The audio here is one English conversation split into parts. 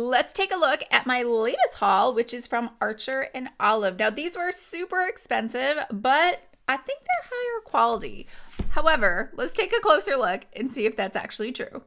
Let's take a look at my latest haul, which is from Archer and Olive. Now, these were super expensive, but I think they're higher quality. However, let's take a closer look and see if that's actually true.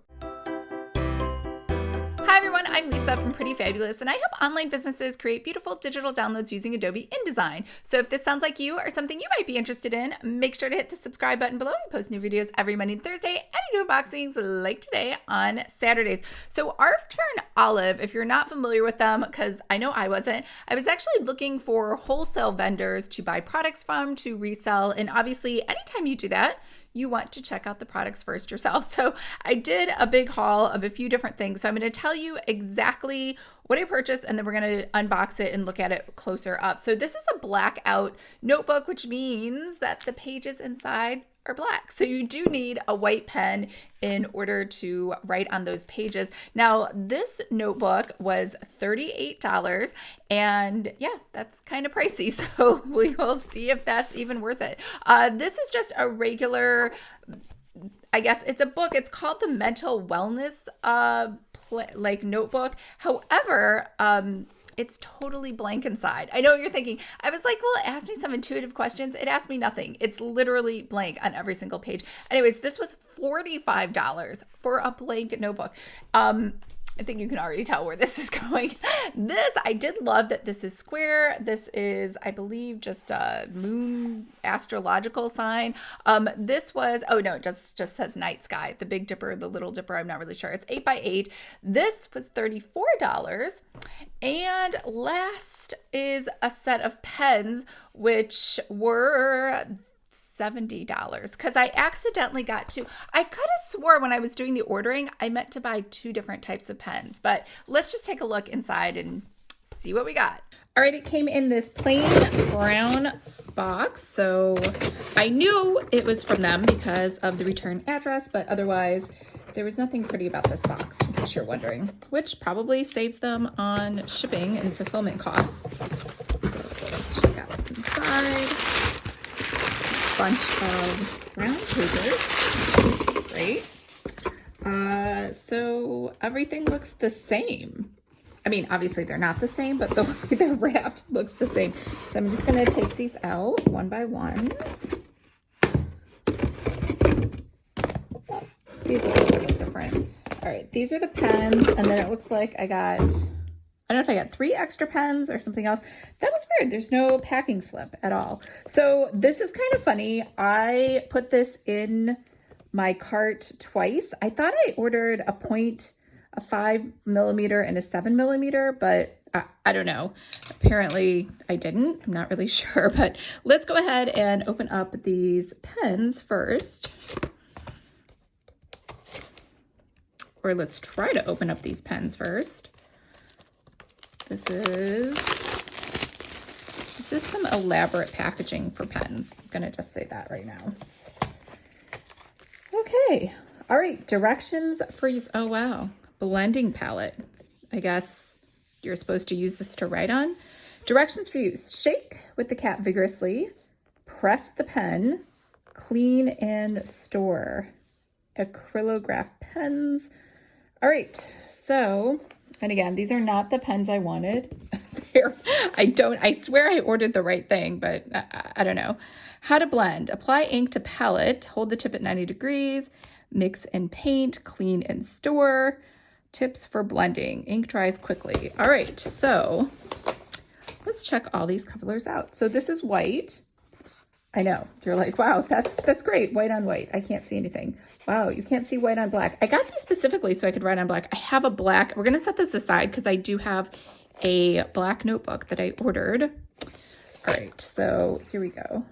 Hi everyone, I'm Lisa from Pretty Fabulous, and I help online businesses create beautiful digital downloads using Adobe InDesign. So if this sounds like you or something you might be interested in, make sure to hit the subscribe button below. I post new videos every Monday and Thursday, and I do unboxings like today on Saturdays. So Archer and Olive, if you're not familiar with them, because I know I wasn't, I was actually looking for wholesale vendors to buy products from, to resell, and obviously anytime you do that, you want to check out the products first yourself. So I did a big haul of a few different things. So I'm going to tell you exactly what I purchased, and then we're going to unbox it and look at it closer up. So this is a blackout notebook, which means that the pages inside are black. So you do need a white pen in order to write on those pages. Now, this notebook was $38, and yeah, that's kind of pricey. So we will see if that's even worth it. This is just a regular, I guess it's a book. It's called the Mental Wellness notebook. However, it's totally blank inside. I know what you're thinking. I was like, well, it asked me some intuitive questions. It asked me nothing. It's literally blank on every single page. Anyways, this was $45 for a blank notebook. I think you can already tell where this is going. I did love that this is square. This is, I believe, just a moon astrological sign. This was, oh no, it just says night sky. The Big Dipper, the Little Dipper, I'm not really sure. It's 8x8. This was $34. And last is a set of pens, which were $70, because I accidentally got two. I could have swore when I was doing the ordering, I meant to buy two different types of pens, but let's just take a look inside and see what we got. All right, it came in this plain brown box, so I knew it was from them because of the return address, but otherwise there was nothing pretty about this box, in case you're wondering, which probably saves them on shipping and fulfillment costs. So let's check out what's inside. Bunch of brown papers. Great. So everything looks the same. I mean, obviously they're not the same, but the way they're wrapped looks the same. So I'm just going to take these out one by one. These are a little bit different. All right, these are the pens, and then it looks like I don't know if I got 3 extra pens or something else. That was weird. There's no packing slip at all. So this is kind of funny. I put this in my cart twice. I thought I ordered a 5mm and a 7mm, but I don't know. Apparently I didn't. I'm not really sure, but let's go ahead and open up these pens first. Or let's try to open up these pens first. This is some elaborate packaging for pens. I'm gonna just say that right now. Okay, all right, directions for use. Oh wow, blending palette. I guess you're supposed to use this to write on. Directions for use: shake with the cap vigorously, press the pen, clean and store. Acrylograph pens. All right, so. And again, these are not the pens I wanted. I swear I ordered the right thing, but I don't know. How to blend. Apply ink to palette. Hold the tip at 90 degrees. Mix and paint. Clean and store. Tips for blending. Ink dries quickly. All right, so let's check all these colors out. So this is white. I know, you're like, wow, that's great. White on white. I can't see anything. Wow, you can't see white on black. I got these specifically so I could write on black. I have a black. We're going to set this aside because I do have a black notebook that I ordered. All right, so here we go.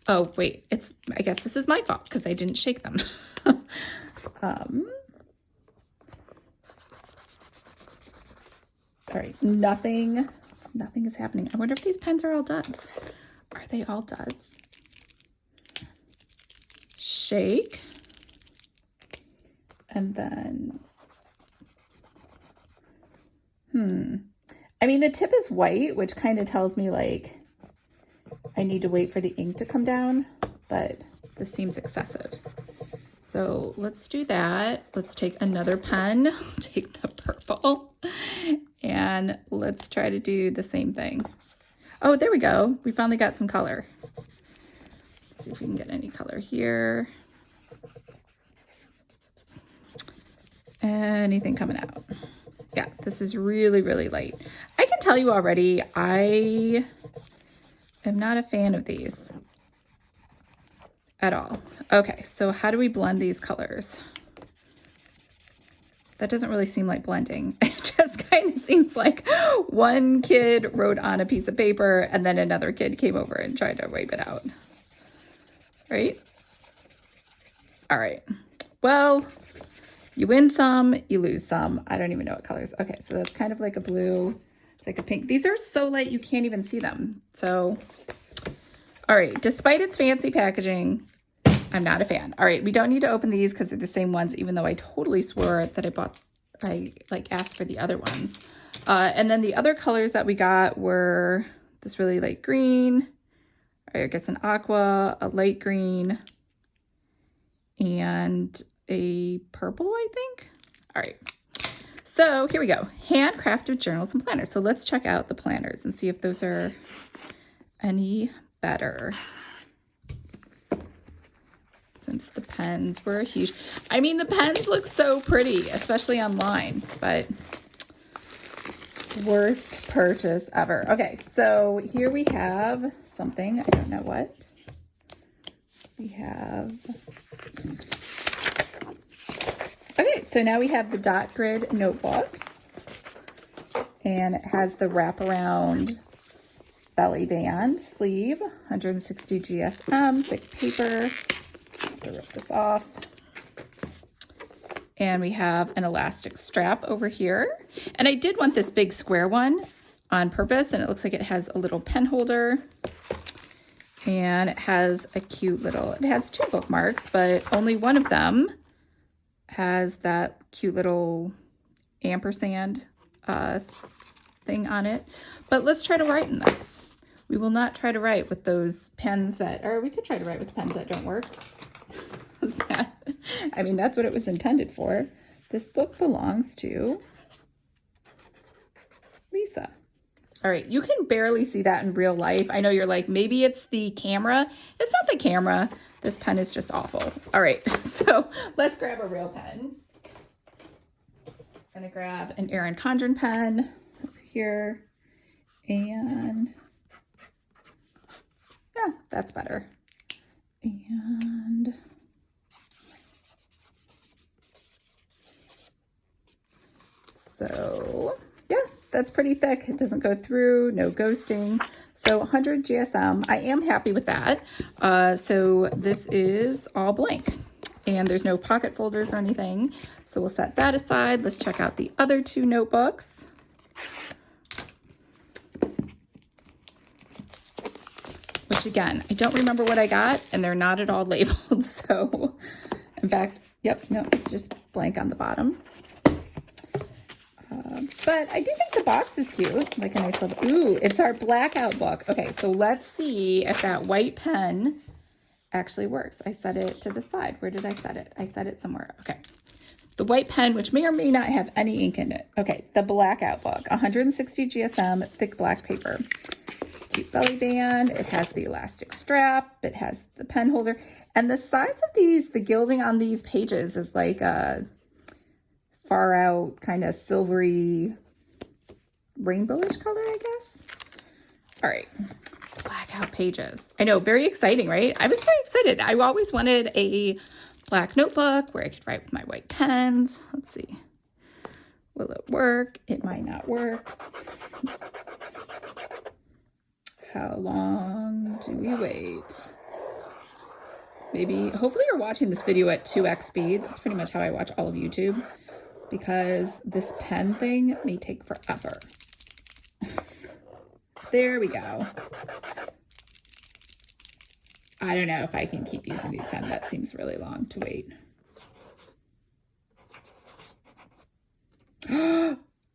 Oh, wait, I guess this is my fault because I didn't shake them. All right, nothing is happening. I wonder if these pens are all duds. Are they all duds? Shake. And then, I mean, the tip is white, which kind of tells me like I need to wait for the ink to come down, but this seems excessive. So let's do that. Let's take another pen. Take the purple. And let's try to do the same thing. Oh, there we go. We finally got some color. Let's see if we can get any color here. Anything coming out? Yeah, this is really, really light. I can tell you already, I am not a fan of these at all. Okay, so how do we blend these colors? That doesn't really seem like blending. It just kind of seems like one kid wrote on a piece of paper and then another kid came over and tried to wipe it out. Right? All right. Well, you win some, you lose some. I don't even know what colors. Okay, so that's kind of like a blue. It's like a pink. These are so light you can't even see them. So, all right. Despite its fancy packaging, I'm not a fan. All right, we don't need to open these because they're the same ones, even though I totally swore that I asked for the other ones. And then the other colors that we got were this really light green, I guess an aqua, a light green, and a purple, I think. All right, so here we go. Handcrafted journals and planners. So let's check out the planners and see if those are any better. Since the pens were huge. I mean, the pens look so pretty, especially online, but worst purchase ever. Okay, so here we have something. I don't know what. We have... Okay, so now we have the dot grid notebook. And it has the wraparound belly band sleeve, 160 GSM, thick paper. To rip this off. And we have an elastic strap over here. And I did want this big square one on purpose, and it looks like it has a little pen holder. And it has a cute little, it has 2 bookmarks, but only one of them has that cute little ampersand thing on it. But let's try to write in this. We will not try to write with those pens that, or we could try to write with the pens that don't work. I mean, that's what it was intended for. This book belongs to Lisa. All right, you can barely see that in real life. I know you're like, maybe it's the camera. It's not the camera. This pen is just awful. All right, so let's grab a real pen. I'm gonna grab an Erin Condren pen over here. And yeah, that's better. And so, yeah, that's pretty thick. It doesn't go through, no ghosting. So 100 GSM, I am happy with that. So this is all blank and there's no pocket folders or anything. So we'll set that aside. Let's check out the other 2 notebooks. Which again, I don't remember what I got and they're not at all labeled. So in fact, yep, no, it's just blank on the bottom. But I do think the box is cute, like a nice little, ooh, it's our blackout book. Okay, so let's see if that white pen actually works. I set it to the side. Where did I set it? I set it somewhere. Okay. The white pen, which may or may not have any ink in it. Okay, the blackout book, 160 GSM, thick black paper. It's a cute belly band. It has the elastic strap. It has the pen holder. And the sides of these, the gilding on these pages is like a far out kind of silvery rainbowish color, I guess. All right, blackout pages. I know, very exciting, right? I was very excited. I always wanted a black notebook where I could write with my white pens. Let's see. Will it work? It might not work. How long do we wait? Maybe, hopefully you're watching this video at 2x speed. That's pretty much how I watch all of YouTube, because this pen thing may take forever. There we go. I don't know if I can keep using these pens. That seems really long to wait.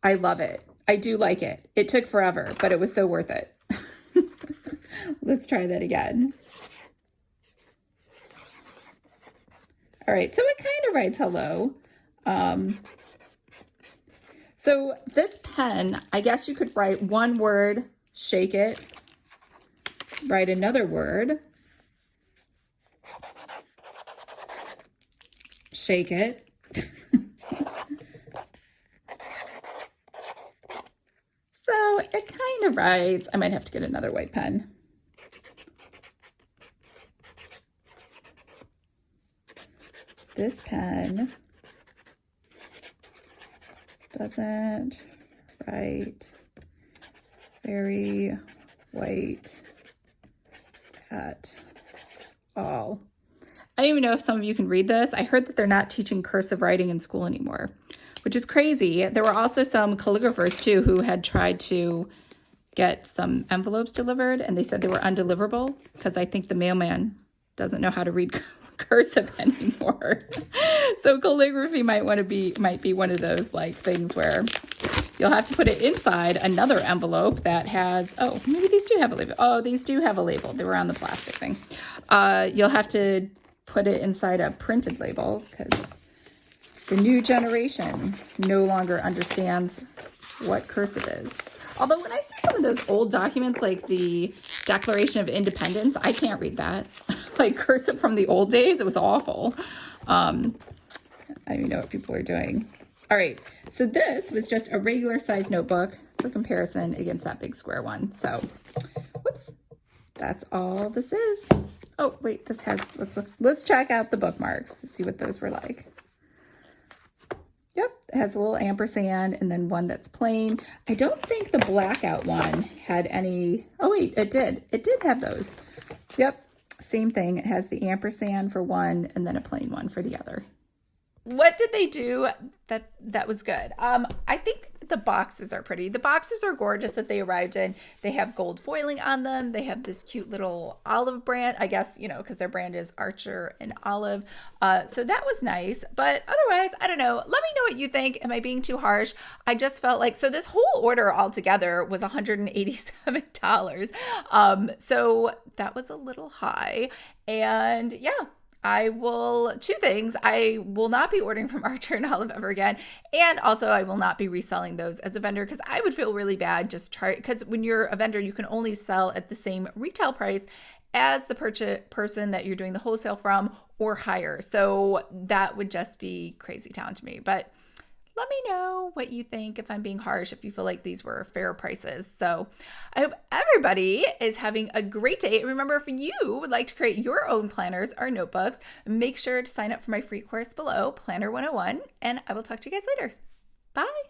I love it. I do like it. It took forever, but it was so worth it. Let's try that again. All right, so it kind of writes hello. So this pen, I guess you could write one word, shake it, write another word, shake it. So it kind of writes, I might have to get another white pen. This pen doesn't write very white at all. I don't even know if some of you can read this. I heard that they're not teaching cursive writing in school anymore, which is crazy. There were also some calligraphers too who had tried to get some envelopes delivered, and they said they were undeliverable because I think the mailman doesn't know how to read cursive anymore. So calligraphy might be one of those like things where you'll have to put it inside another envelope that has, oh, maybe these do have a label. Oh, these do have a label. They were on the plastic thing. You'll have to put it inside a printed label because the new generation no longer understands what cursive is. Although when I see some of those old documents like the Declaration of Independence, I can't read that. Like cursive from the old days, it was awful. I don't even know what people are doing. All right, so this was just a regular size notebook for comparison against that big square one. So, whoops, that's all this is. Oh, wait, this has, let's check out the bookmarks to see what those were like. Yep, it has a little ampersand and then one that's plain. I don't think the blackout one had any, oh wait, it did. It did have those. Yep, same thing. It has the ampersand for one and then a plain one for the other. What did they do that was good? I think the boxes are pretty. The boxes are gorgeous that they arrived in. They have gold foiling on them. They have this cute little olive brand, I guess, you know, because their brand is Archer and Olive. So that was nice. But otherwise, I don't know. Let me know what you think. Am I being too harsh? I just felt like, so this whole order altogether was $187. So that was a little high. And yeah. Two things. I will not be ordering from Archer and Olive ever again. And also I will not be reselling those as a vendor because I would feel really bad because when you're a vendor, you can only sell at the same retail price as the person that you're doing the wholesale from or higher. So that would just be crazy town to me. But let me know what you think, if I'm being harsh, if you feel like these were fair prices. So I hope everybody is having a great day. Remember, if you would like to create your own planners or notebooks, make sure to sign up for my free course below, Planner 101, and I will talk to you guys later. Bye.